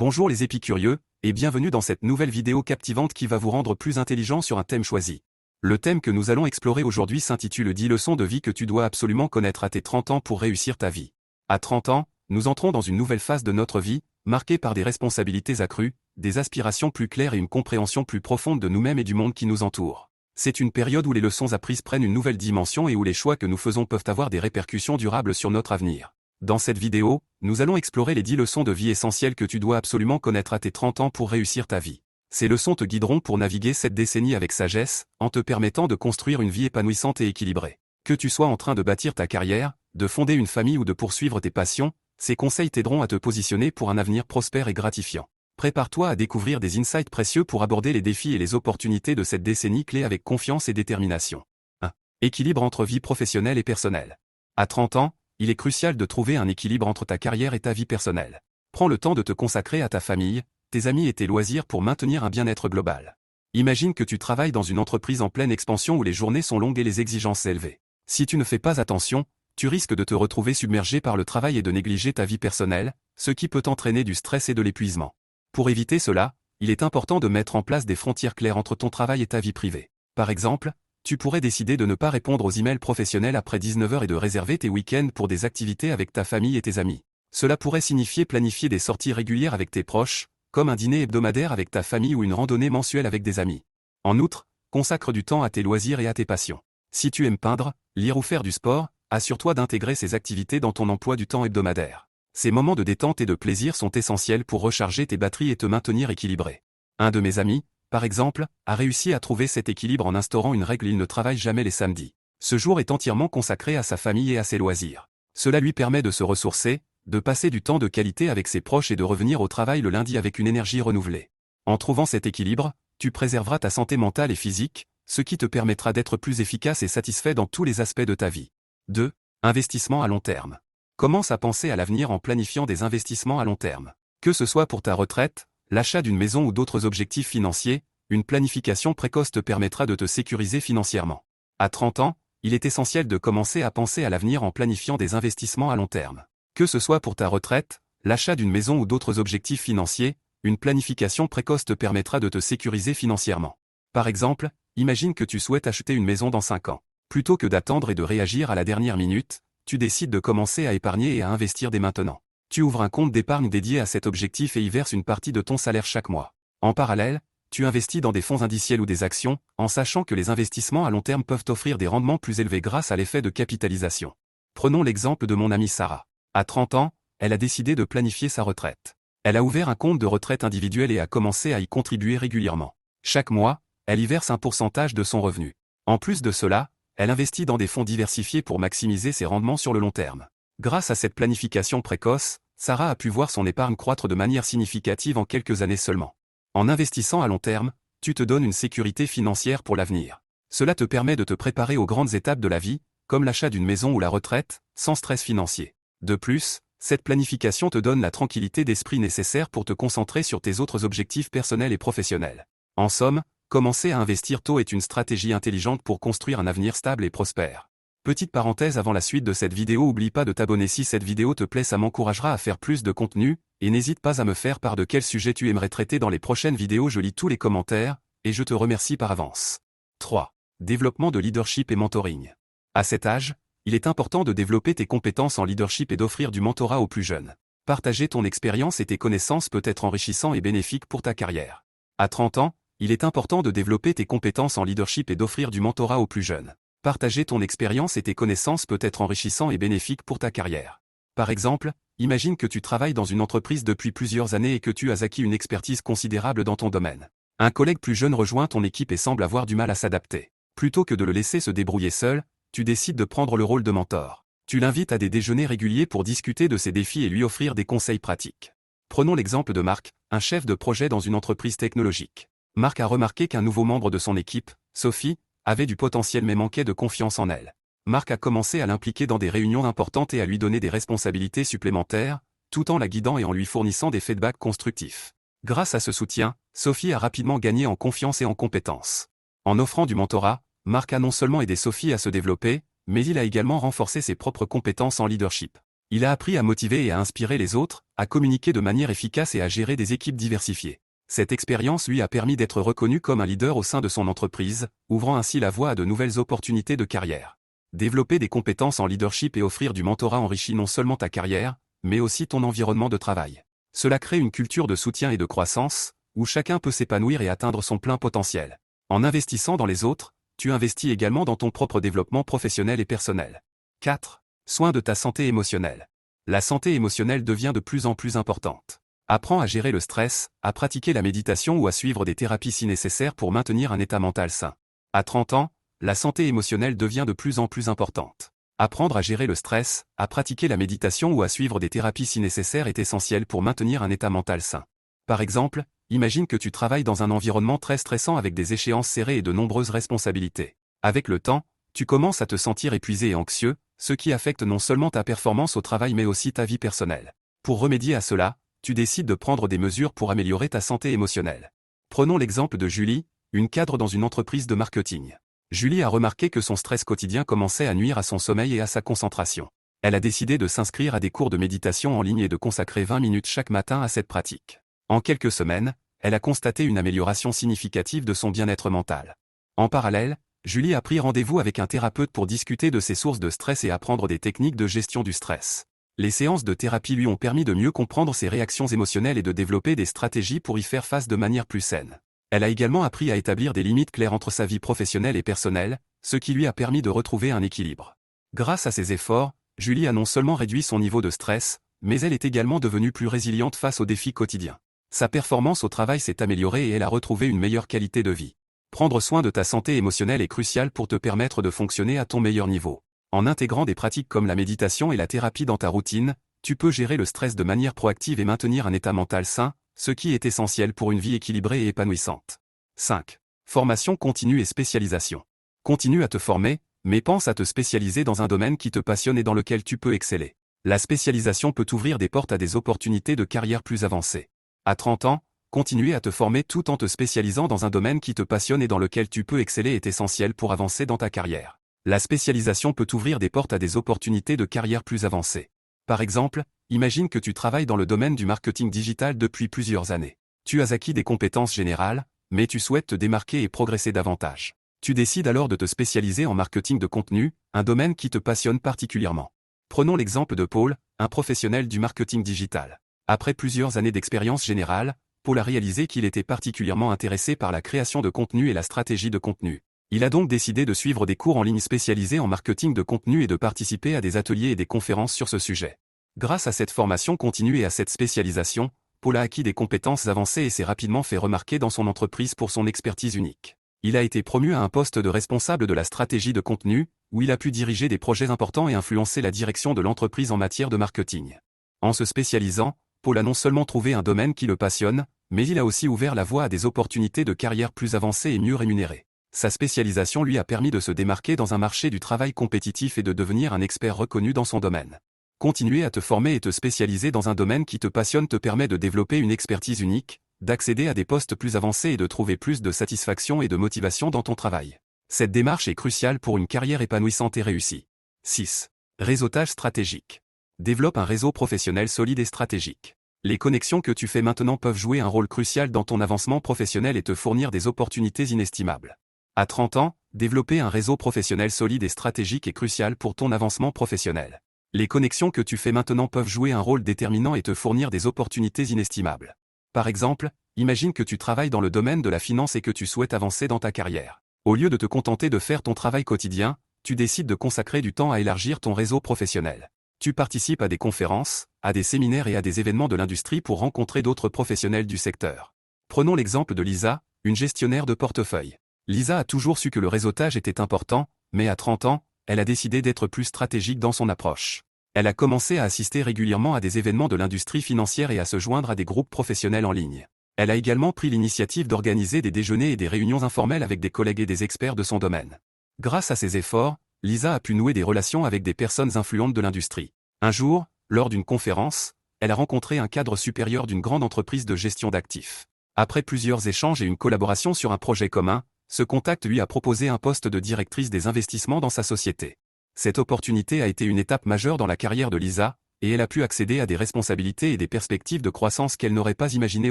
Bonjour les épicurieux, et bienvenue dans cette nouvelle vidéo captivante qui va vous rendre plus intelligent sur un thème choisi. Le thème que nous allons explorer aujourd'hui s'intitule 10 leçons de vie que tu dois absolument connaître à tes 30 ans pour réussir ta vie. À 30 ans, nous entrons dans une nouvelle phase de notre vie, marquée par des responsabilités accrues, des aspirations plus claires et une compréhension plus profonde de nous-mêmes et du monde qui nous entoure. C'est une période où les leçons apprises prennent une nouvelle dimension et où les choix que nous faisons peuvent avoir des répercussions durables sur notre avenir. Dans cette vidéo, nous allons explorer les 10 leçons de vie essentielles que tu dois absolument connaître à tes 30 ans pour réussir ta vie. Ces leçons te guideront pour naviguer cette décennie avec sagesse, en te permettant de construire une vie épanouissante et équilibrée. Que tu sois en train de bâtir ta carrière, de fonder une famille ou de poursuivre tes passions, ces conseils t'aideront à te positionner pour un avenir prospère et gratifiant. Prépare-toi à découvrir des insights précieux pour aborder les défis et les opportunités de cette décennie clé avec confiance et détermination. 1. Équilibre entre vie professionnelle et personnelle. À 30 ans, il est crucial de trouver un équilibre entre ta carrière et ta vie personnelle. Prends le temps de te consacrer à ta famille, tes amis et tes loisirs pour maintenir un bien-être global. Imagine que tu travailles dans une entreprise en pleine expansion où les journées sont longues et les exigences élevées. Si tu ne fais pas attention, tu risques de te retrouver submergé par le travail et de négliger ta vie personnelle, ce qui peut entraîner du stress et de l'épuisement. Pour éviter cela, il est important de mettre en place des frontières claires entre ton travail et ta vie privée. Par exemple, tu pourrais décider de ne pas répondre aux emails professionnels après 19 h et de réserver tes week-ends pour des activités avec ta famille et tes amis. Cela pourrait signifier planifier des sorties régulières avec tes proches, comme un dîner hebdomadaire avec ta famille ou une randonnée mensuelle avec des amis. En outre, consacre du temps à tes loisirs et à tes passions. Si tu aimes peindre, lire ou faire du sport, assure-toi d'intégrer ces activités dans ton emploi du temps hebdomadaire. Ces moments de détente et de plaisir sont essentiels pour recharger tes batteries et te maintenir équilibré. Un de mes amis, par exemple, a réussi à trouver cet équilibre en instaurant une règle: il ne travaille jamais les samedis. Ce jour est entièrement consacré à sa famille et à ses loisirs. Cela lui permet de se ressourcer, de passer du temps de qualité avec ses proches et de revenir au travail le lundi avec une énergie renouvelée. En trouvant cet équilibre, tu préserveras ta santé mentale et physique, ce qui te permettra d'être plus efficace et satisfait dans tous les aspects de ta vie. 2. Investissement à long terme. Commence à penser à l'avenir en planifiant des investissements à long terme. Que ce soit pour ta retraite, l'achat d'une maison ou d'autres objectifs financiers, une planification précoce te permettra de te sécuriser financièrement. À 30 ans, il est essentiel de commencer à penser à l'avenir en planifiant des investissements à long terme. Que ce soit pour ta retraite, l'achat d'une maison ou d'autres objectifs financiers, une planification précoce te permettra de te sécuriser financièrement. Par exemple, imagine que tu souhaites acheter une maison dans 5 ans. Plutôt que d'attendre et de réagir à la dernière minute, tu décides de commencer à épargner et à investir dès maintenant. Tu ouvres un compte d'épargne dédié à cet objectif et y verses une partie de ton salaire chaque mois. En parallèle, tu investis dans des fonds indiciels ou des actions, en sachant que les investissements à long terme peuvent offrir des rendements plus élevés grâce à l'effet de capitalisation. Prenons l'exemple de mon amie Sarah. À 30 ans, elle a décidé de planifier sa retraite. Elle a ouvert un compte de retraite individuel et a commencé à y contribuer régulièrement. Chaque mois, elle y verse un pourcentage de son revenu. En plus de cela, elle investit dans des fonds diversifiés pour maximiser ses rendements sur le long terme. Grâce à cette planification précoce, Sarah a pu voir son épargne croître de manière significative en quelques années seulement. En investissant à long terme, tu te donnes une sécurité financière pour l'avenir. Cela te permet de te préparer aux grandes étapes de la vie, comme l'achat d'une maison ou la retraite, sans stress financier. De plus, cette planification te donne la tranquillité d'esprit nécessaire pour te concentrer sur tes autres objectifs personnels et professionnels. En somme, commencer à investir tôt est une stratégie intelligente pour construire un avenir stable et prospère. Petite parenthèse avant la suite de cette vidéo, oublie pas de t'abonner si cette vidéo te plaît, ça m'encouragera à faire plus de contenu, et n'hésite pas à me faire part de quel sujet tu aimerais traiter dans les prochaines vidéos, je lis tous les commentaires, et je te remercie par avance. 3. Développement de leadership et mentoring. À cet âge, il est important de développer tes compétences en leadership et d'offrir du mentorat aux plus jeunes. Partager ton expérience et tes connaissances peut être enrichissant et bénéfique pour ta carrière. À 30 ans, il est important de développer tes compétences en leadership et d'offrir du mentorat aux plus jeunes. Partager ton expérience et tes connaissances peut être enrichissant et bénéfique pour ta carrière. Par exemple, imagine que tu travailles dans une entreprise depuis plusieurs années et que tu as acquis une expertise considérable dans ton domaine. Un collègue plus jeune rejoint ton équipe et semble avoir du mal à s'adapter. Plutôt que de le laisser se débrouiller seul, tu décides de prendre le rôle de mentor. Tu l'invites à des déjeuners réguliers pour discuter de ses défis et lui offrir des conseils pratiques. Prenons l'exemple de Marc, un chef de projet dans une entreprise technologique. Marc a remarqué qu'un nouveau membre de son équipe, Sophie, avait du potentiel mais manquait de confiance en elle. Marc a commencé à l'impliquer dans des réunions importantes et à lui donner des responsabilités supplémentaires, tout en la guidant et en lui fournissant des feedbacks constructifs. Grâce à ce soutien, Sophie a rapidement gagné en confiance et en compétences. En offrant du mentorat, Marc a non seulement aidé Sophie à se développer, mais il a également renforcé ses propres compétences en leadership. Il a appris à motiver et à inspirer les autres, à communiquer de manière efficace et à gérer des équipes diversifiées. Cette expérience lui a permis d'être reconnu comme un leader au sein de son entreprise, ouvrant ainsi la voie à de nouvelles opportunités de carrière. Développer des compétences en leadership et offrir du mentorat enrichit non seulement ta carrière, mais aussi ton environnement de travail. Cela crée une culture de soutien et de croissance, où chacun peut s'épanouir et atteindre son plein potentiel. En investissant dans les autres, tu investis également dans ton propre développement professionnel et personnel. 4. Soin de ta santé émotionnelle. La santé émotionnelle devient de plus en plus importante. Apprends à gérer le stress, à pratiquer la méditation ou à suivre des thérapies si nécessaire pour maintenir un état mental sain. À 30 ans, la santé émotionnelle devient de plus en plus importante. Apprendre à gérer le stress, à pratiquer la méditation ou à suivre des thérapies si nécessaire est essentiel pour maintenir un état mental sain. Par exemple, imagine que tu travailles dans un environnement très stressant avec des échéances serrées et de nombreuses responsabilités. Avec le temps, tu commences à te sentir épuisé et anxieux, ce qui affecte non seulement ta performance au travail mais aussi ta vie personnelle. Pour remédier à cela, tu décides de prendre des mesures pour améliorer ta santé émotionnelle. Prenons l'exemple de Julie, une cadre dans une entreprise de marketing. Julie a remarqué que son stress quotidien commençait à nuire à son sommeil et à sa concentration. Elle a décidé de s'inscrire à des cours de méditation en ligne et de consacrer 20 minutes chaque matin à cette pratique. En quelques semaines, elle a constaté une amélioration significative de son bien-être mental. En parallèle, Julie a pris rendez-vous avec un thérapeute pour discuter de ses sources de stress et apprendre des techniques de gestion du stress. Les séances de thérapie lui ont permis de mieux comprendre ses réactions émotionnelles et de développer des stratégies pour y faire face de manière plus saine. Elle a également appris à établir des limites claires entre sa vie professionnelle et personnelle, ce qui lui a permis de retrouver un équilibre. Grâce à ses efforts, Julie a non seulement réduit son niveau de stress, mais elle est également devenue plus résiliente face aux défis quotidiens. Sa performance au travail s'est améliorée et elle a retrouvé une meilleure qualité de vie. Prendre soin de ta santé émotionnelle est crucial pour te permettre de fonctionner à ton meilleur niveau. En intégrant des pratiques comme la méditation et la thérapie dans ta routine, tu peux gérer le stress de manière proactive et maintenir un état mental sain, ce qui est essentiel pour une vie équilibrée et épanouissante. 5. Formation continue et spécialisation. Continue à te former, mais pense à te spécialiser dans un domaine qui te passionne et dans lequel tu peux exceller. La spécialisation peut t'ouvrir des portes à des opportunités de carrière plus avancées. À 30 ans, continuer à te former tout en te spécialisant dans un domaine qui te passionne et dans lequel tu peux exceller est essentiel pour avancer dans ta carrière. La spécialisation peut t'ouvrir des portes à des opportunités de carrière plus avancées. Par exemple, imagine que tu travailles dans le domaine du marketing digital depuis plusieurs années. Tu as acquis des compétences générales, mais tu souhaites te démarquer et progresser davantage. Tu décides alors de te spécialiser en marketing de contenu, un domaine qui te passionne particulièrement. Prenons l'exemple de Paul, un professionnel du marketing digital. Après plusieurs années d'expérience générale, Paul a réalisé qu'il était particulièrement intéressé par la création de contenu et la stratégie de contenu. Il a donc décidé de suivre des cours en ligne spécialisés en marketing de contenu et de participer à des ateliers et des conférences sur ce sujet. Grâce à cette formation continue et à cette spécialisation, Paul a acquis des compétences avancées et s'est rapidement fait remarquer dans son entreprise pour son expertise unique. Il a été promu à un poste de responsable de la stratégie de contenu, où il a pu diriger des projets importants et influencer la direction de l'entreprise en matière de marketing. En se spécialisant, Paul a non seulement trouvé un domaine qui le passionne, mais il a aussi ouvert la voie à des opportunités de carrière plus avancées et mieux rémunérées. Sa spécialisation lui a permis de se démarquer dans un marché du travail compétitif et de devenir un expert reconnu dans son domaine. Continuer à te former et te spécialiser dans un domaine qui te passionne te permet de développer une expertise unique, d'accéder à des postes plus avancés et de trouver plus de satisfaction et de motivation dans ton travail. Cette démarche est cruciale pour une carrière épanouissante et réussie. 6. Réseautage stratégique. Développe un réseau professionnel solide et stratégique. Les connexions que tu fais maintenant peuvent jouer un rôle crucial dans ton avancement professionnel et te fournir des opportunités inestimables. À 30 ans, développer un réseau professionnel solide et stratégique est crucial pour ton avancement professionnel. Les connexions que tu fais maintenant peuvent jouer un rôle déterminant et te fournir des opportunités inestimables. Par exemple, imagine que tu travailles dans le domaine de la finance et que tu souhaites avancer dans ta carrière. Au lieu de te contenter de faire ton travail quotidien, tu décides de consacrer du temps à élargir ton réseau professionnel. Tu participes à des conférences, à des séminaires et à des événements de l'industrie pour rencontrer d'autres professionnels du secteur. Prenons l'exemple de Lisa, une gestionnaire de portefeuille. Lisa a toujours su que le réseautage était important, mais à 30 ans, elle a décidé d'être plus stratégique dans son approche. Elle a commencé à assister régulièrement à des événements de l'industrie financière et à se joindre à des groupes professionnels en ligne. Elle a également pris l'initiative d'organiser des déjeuners et des réunions informelles avec des collègues et des experts de son domaine. Grâce à ses efforts, Lisa a pu nouer des relations avec des personnes influentes de l'industrie. Un jour, lors d'une conférence, elle a rencontré un cadre supérieur d'une grande entreprise de gestion d'actifs. Après plusieurs échanges et une collaboration sur un projet commun, ce contact lui a proposé un poste de directrice des investissements dans sa société. Cette opportunité a été une étape majeure dans la carrière de Lisa, et elle a pu accéder à des responsabilités et des perspectives de croissance qu'elle n'aurait pas imaginées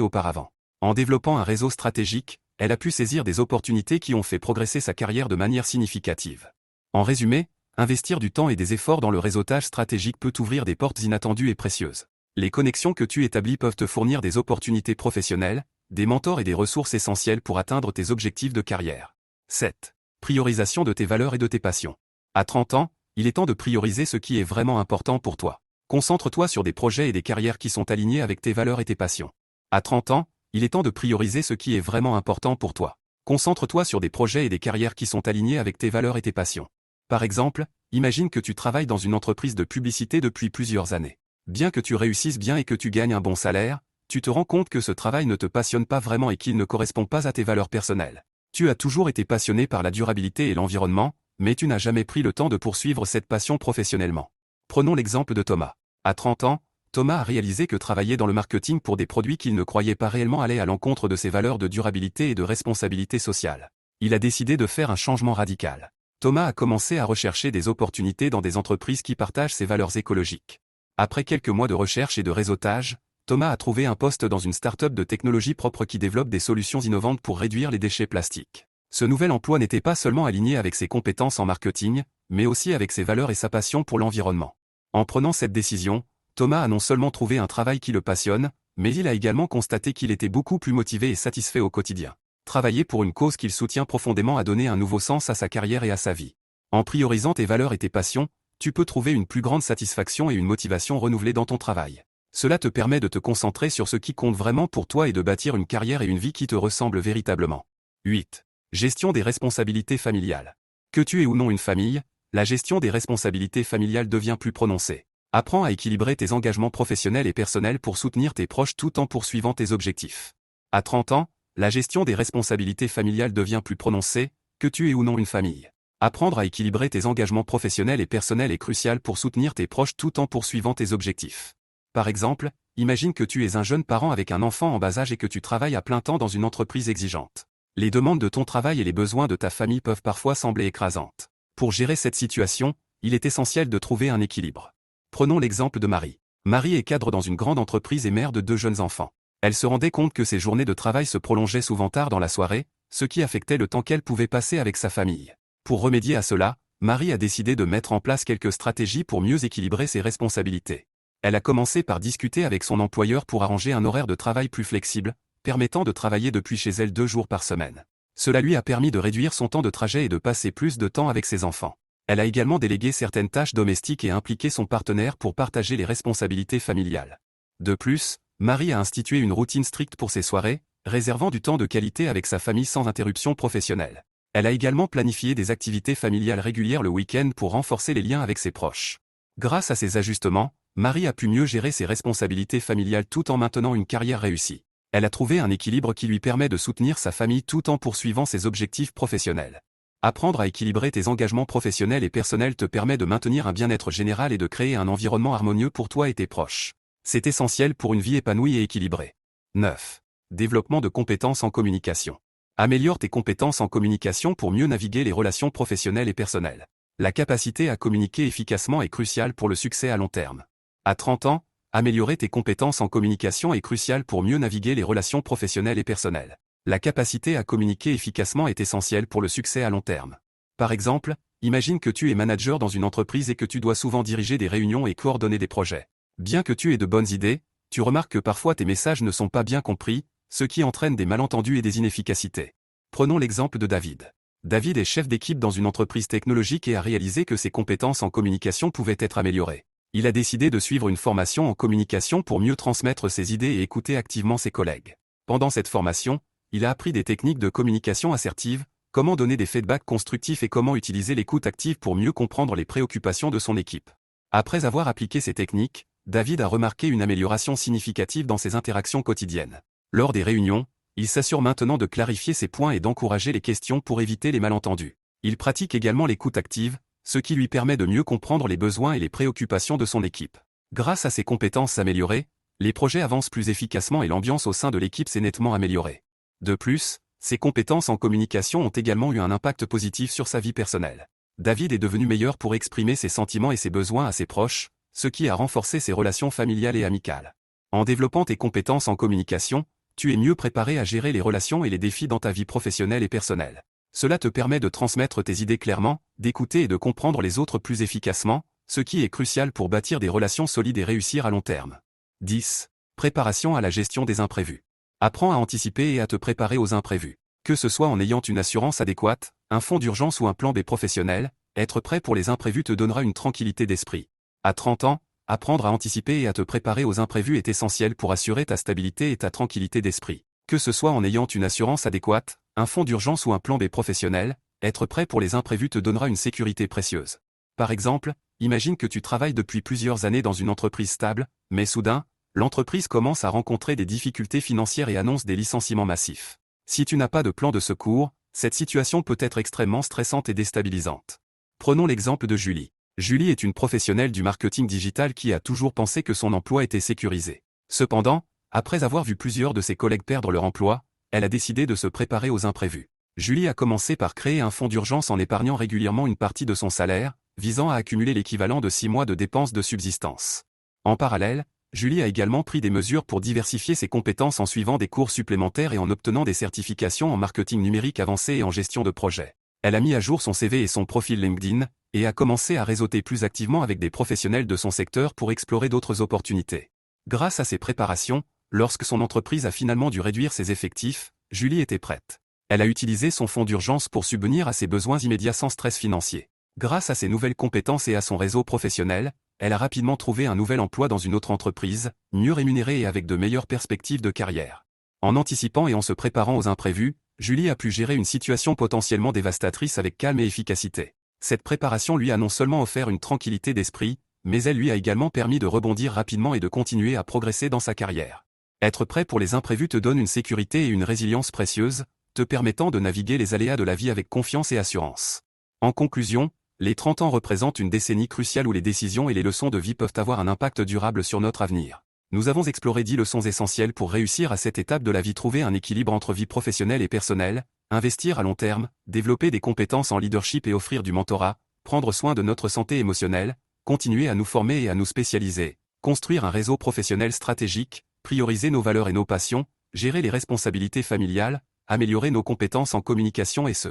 auparavant. En développant un réseau stratégique, elle a pu saisir des opportunités qui ont fait progresser sa carrière de manière significative. En résumé, investir du temps et des efforts dans le réseautage stratégique peut t'ouvrir des portes inattendues et précieuses. Les connexions que tu établis peuvent te fournir des opportunités professionnelles, des mentors et des ressources essentielles pour atteindre tes objectifs de carrière. 7. Priorisation de tes valeurs et de tes passions. À 30 ans, il est temps de prioriser ce qui est vraiment important pour toi. Concentre-toi sur des projets et des carrières qui sont alignés avec tes valeurs et tes passions. À 30 ans, il est temps de prioriser ce qui est vraiment important pour toi. Concentre-toi sur des projets et des carrières qui sont alignés avec tes valeurs et tes passions. Par exemple, imagine que tu travailles dans une entreprise de publicité depuis plusieurs années. Bien que tu réussisses bien et que tu gagnes un bon salaire, tu te rends compte que ce travail ne te passionne pas vraiment et qu'il ne correspond pas à tes valeurs personnelles. Tu as toujours été passionné par la durabilité et l'environnement, mais tu n'as jamais pris le temps de poursuivre cette passion professionnellement. Prenons l'exemple de Thomas. À 30 ans, Thomas a réalisé que travailler dans le marketing pour des produits qu'il ne croyait pas réellement allait à l'encontre de ses valeurs de durabilité et de responsabilité sociale. Il a décidé de faire un changement radical. Thomas a commencé à rechercher des opportunités dans des entreprises qui partagent ses valeurs écologiques. Après quelques mois de recherche et de réseautage, Thomas a trouvé un poste dans une start-up de technologie propre qui développe des solutions innovantes pour réduire les déchets plastiques. Ce nouvel emploi n'était pas seulement aligné avec ses compétences en marketing, mais aussi avec ses valeurs et sa passion pour l'environnement. En prenant cette décision, Thomas a non seulement trouvé un travail qui le passionne, mais il a également constaté qu'il était beaucoup plus motivé et satisfait au quotidien. Travailler pour une cause qu'il soutient profondément a donné un nouveau sens à sa carrière et à sa vie. En priorisant tes valeurs et tes passions, tu peux trouver une plus grande satisfaction et une motivation renouvelée dans ton travail. Cela te permet de te concentrer sur ce qui compte vraiment pour toi et de bâtir une carrière et une vie qui te ressemblent véritablement. 8. Gestion des responsabilités familiales. Que tu aies ou non une famille, la gestion des responsabilités familiales devient plus prononcée. Apprends à équilibrer tes engagements professionnels et personnels pour soutenir tes proches tout en poursuivant tes objectifs. À 30 ans, la gestion des responsabilités familiales devient plus prononcée, que tu aies ou non une famille. Apprendre à équilibrer tes engagements professionnels et personnels est crucial pour soutenir tes proches tout en poursuivant tes objectifs. Par exemple, imagine que tu es un jeune parent avec un enfant en bas âge et que tu travailles à plein temps dans une entreprise exigeante. Les demandes de ton travail et les besoins de ta famille peuvent parfois sembler écrasantes. Pour gérer cette situation, il est essentiel de trouver un équilibre. Prenons l'exemple de Marie. Marie est cadre dans une grande entreprise et mère de 2 jeunes enfants. Elle se rendait compte que ses journées de travail se prolongeaient souvent tard dans la soirée, ce qui affectait le temps qu'elle pouvait passer avec sa famille. Pour remédier à cela, Marie a décidé de mettre en place quelques stratégies pour mieux équilibrer ses responsabilités. Elle a commencé par discuter avec son employeur pour arranger un horaire de travail plus flexible, permettant de travailler depuis chez elle 2 jours par semaine. Cela lui a permis de réduire son temps de trajet et de passer plus de temps avec ses enfants. Elle a également délégué certaines tâches domestiques et impliqué son partenaire pour partager les responsabilités familiales. De plus, Marie a institué une routine stricte pour ses soirées, réservant du temps de qualité avec sa famille sans interruption professionnelle. Elle a également planifié des activités familiales régulières le week-end pour renforcer les liens avec ses proches. Grâce à ces ajustements, Marie a pu mieux gérer ses responsabilités familiales tout en maintenant une carrière réussie. Elle a trouvé un équilibre qui lui permet de soutenir sa famille tout en poursuivant ses objectifs professionnels. Apprendre à équilibrer tes engagements professionnels et personnels te permet de maintenir un bien-être général et de créer un environnement harmonieux pour toi et tes proches. C'est essentiel pour une vie épanouie et équilibrée. 9. Développement de compétences en communication. Améliore tes compétences en communication pour mieux naviguer les relations professionnelles et personnelles. La capacité à communiquer efficacement est cruciale pour le succès à long terme. À 30 ans, améliorer tes compétences en communication est crucial pour mieux naviguer les relations professionnelles et personnelles. La capacité à communiquer efficacement est essentielle pour le succès à long terme. Par exemple, imagine que tu es manager dans une entreprise et que tu dois souvent diriger des réunions et coordonner des projets. Bien que tu aies de bonnes idées, tu remarques que parfois tes messages ne sont pas bien compris, ce qui entraîne des malentendus et des inefficacités. Prenons l'exemple de David. David est chef d'équipe dans une entreprise technologique et a réalisé que ses compétences en communication pouvaient être améliorées. Il a décidé de suivre une formation en communication pour mieux transmettre ses idées et écouter activement ses collègues. Pendant cette formation, il a appris des techniques de communication assertive, comment donner des feedbacks constructifs et comment utiliser l'écoute active pour mieux comprendre les préoccupations de son équipe. Après avoir appliqué ces techniques, David a remarqué une amélioration significative dans ses interactions quotidiennes. Lors des réunions, il s'assure maintenant de clarifier ses points et d'encourager les questions pour éviter les malentendus. Il pratique également l'écoute active, ce qui lui permet de mieux comprendre les besoins et les préoccupations de son équipe. Grâce à ses compétences améliorées, les projets avancent plus efficacement et l'ambiance au sein de l'équipe s'est nettement améliorée. De plus, ses compétences en communication ont également eu un impact positif sur sa vie personnelle. David est devenu meilleur pour exprimer ses sentiments et ses besoins à ses proches, ce qui a renforcé ses relations familiales et amicales. En développant tes compétences en communication, tu es mieux préparé à gérer les relations et les défis dans ta vie professionnelle et personnelle. Cela te permet de transmettre tes idées clairement, d'écouter et de comprendre les autres plus efficacement, ce qui est crucial pour bâtir des relations solides et réussir à long terme. 10. Préparation à la gestion des imprévus. Apprends à anticiper et à te préparer aux imprévus. Que ce soit en ayant une assurance adéquate, un fonds d'urgence ou un plan B professionnel, être prêt pour les imprévus te donnera une tranquillité d'esprit. À 30 ans, apprendre à anticiper et à te préparer aux imprévus est essentiel pour assurer ta stabilité et ta tranquillité d'esprit. Que ce soit en ayant une assurance adéquate, un fonds d'urgence ou un plan B professionnel, être prêt pour les imprévus te donnera une sécurité précieuse. Par exemple, imagine que tu travailles depuis plusieurs années dans une entreprise stable, mais soudain, l'entreprise commence à rencontrer des difficultés financières et annonce des licenciements massifs. Si tu n'as pas de plan de secours, cette situation peut être extrêmement stressante et déstabilisante. Prenons l'exemple de Julie. Julie est une professionnelle du marketing digital qui a toujours pensé que son emploi était sécurisé. Cependant, après avoir vu plusieurs de ses collègues perdre leur emploi, elle a décidé de se préparer aux imprévus. Julie a commencé par créer un fonds d'urgence en épargnant régulièrement une partie de son salaire, visant à accumuler l'équivalent de 6 mois de dépenses de subsistance. En parallèle, Julie a également pris des mesures pour diversifier ses compétences en suivant des cours supplémentaires et en obtenant des certifications en marketing numérique avancé et en gestion de projet. Elle a mis à jour son CV et son profil LinkedIn, et a commencé à réseauter plus activement avec des professionnels de son secteur pour explorer d'autres opportunités. Grâce à ces préparations, lorsque son entreprise a finalement dû réduire ses effectifs, Julie était prête. Elle a utilisé son fonds d'urgence pour subvenir à ses besoins immédiats sans stress financier. Grâce à ses nouvelles compétences et à son réseau professionnel, elle a rapidement trouvé un nouvel emploi dans une autre entreprise, mieux rémunérée et avec de meilleures perspectives de carrière. En anticipant et en se préparant aux imprévus, Julie a pu gérer une situation potentiellement dévastatrice avec calme et efficacité. Cette préparation lui a non seulement offert une tranquillité d'esprit, mais elle lui a également permis de rebondir rapidement et de continuer à progresser dans sa carrière. Être prêt pour les imprévus te donne une sécurité et une résilience précieuses, te permettant de naviguer les aléas de la vie avec confiance et assurance. En conclusion, les 30 ans représentent une décennie cruciale où les décisions et les leçons de vie peuvent avoir un impact durable sur notre avenir. Nous avons exploré 10 leçons essentielles pour réussir à cette étape de la vie, trouver un équilibre entre vie professionnelle et personnelle, investir à long terme, développer des compétences en leadership et offrir du mentorat, prendre soin de notre santé émotionnelle, continuer à nous former et à nous spécialiser, construire un réseau professionnel stratégique, prioriser nos valeurs et nos passions, gérer les responsabilités familiales, améliorer nos compétences en communication et se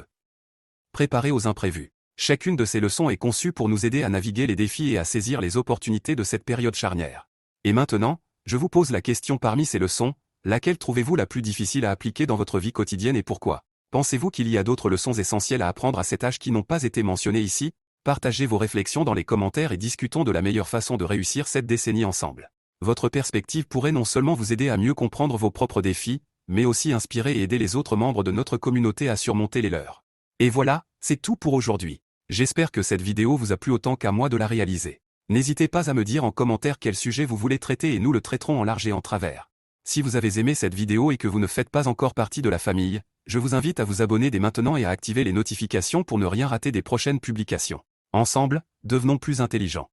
préparer aux imprévus. Chacune de ces leçons est conçue pour nous aider à naviguer les défis et à saisir les opportunités de cette période charnière. Et maintenant, je vous pose la question: parmi ces leçons, laquelle trouvez-vous la plus difficile à appliquer dans votre vie quotidienne et pourquoi? Pensez-vous qu'il y a d'autres leçons essentielles à apprendre à cet âge qui n'ont pas été mentionnées ici? Partagez vos réflexions dans les commentaires et discutons de la meilleure façon de réussir cette décennie ensemble. Votre perspective pourrait non seulement vous aider à mieux comprendre vos propres défis, mais aussi inspirer et aider les autres membres de notre communauté à surmonter les leurs. Et voilà, c'est tout pour aujourd'hui. J'espère que cette vidéo vous a plu autant qu'à moi de la réaliser. N'hésitez pas à me dire en commentaire quel sujet vous voulez traiter et nous le traiterons en large et en travers. Si vous avez aimé cette vidéo et que vous ne faites pas encore partie de la famille, je vous invite à vous abonner dès maintenant et à activer les notifications pour ne rien rater des prochaines publications. Ensemble, devenons plus intelligents.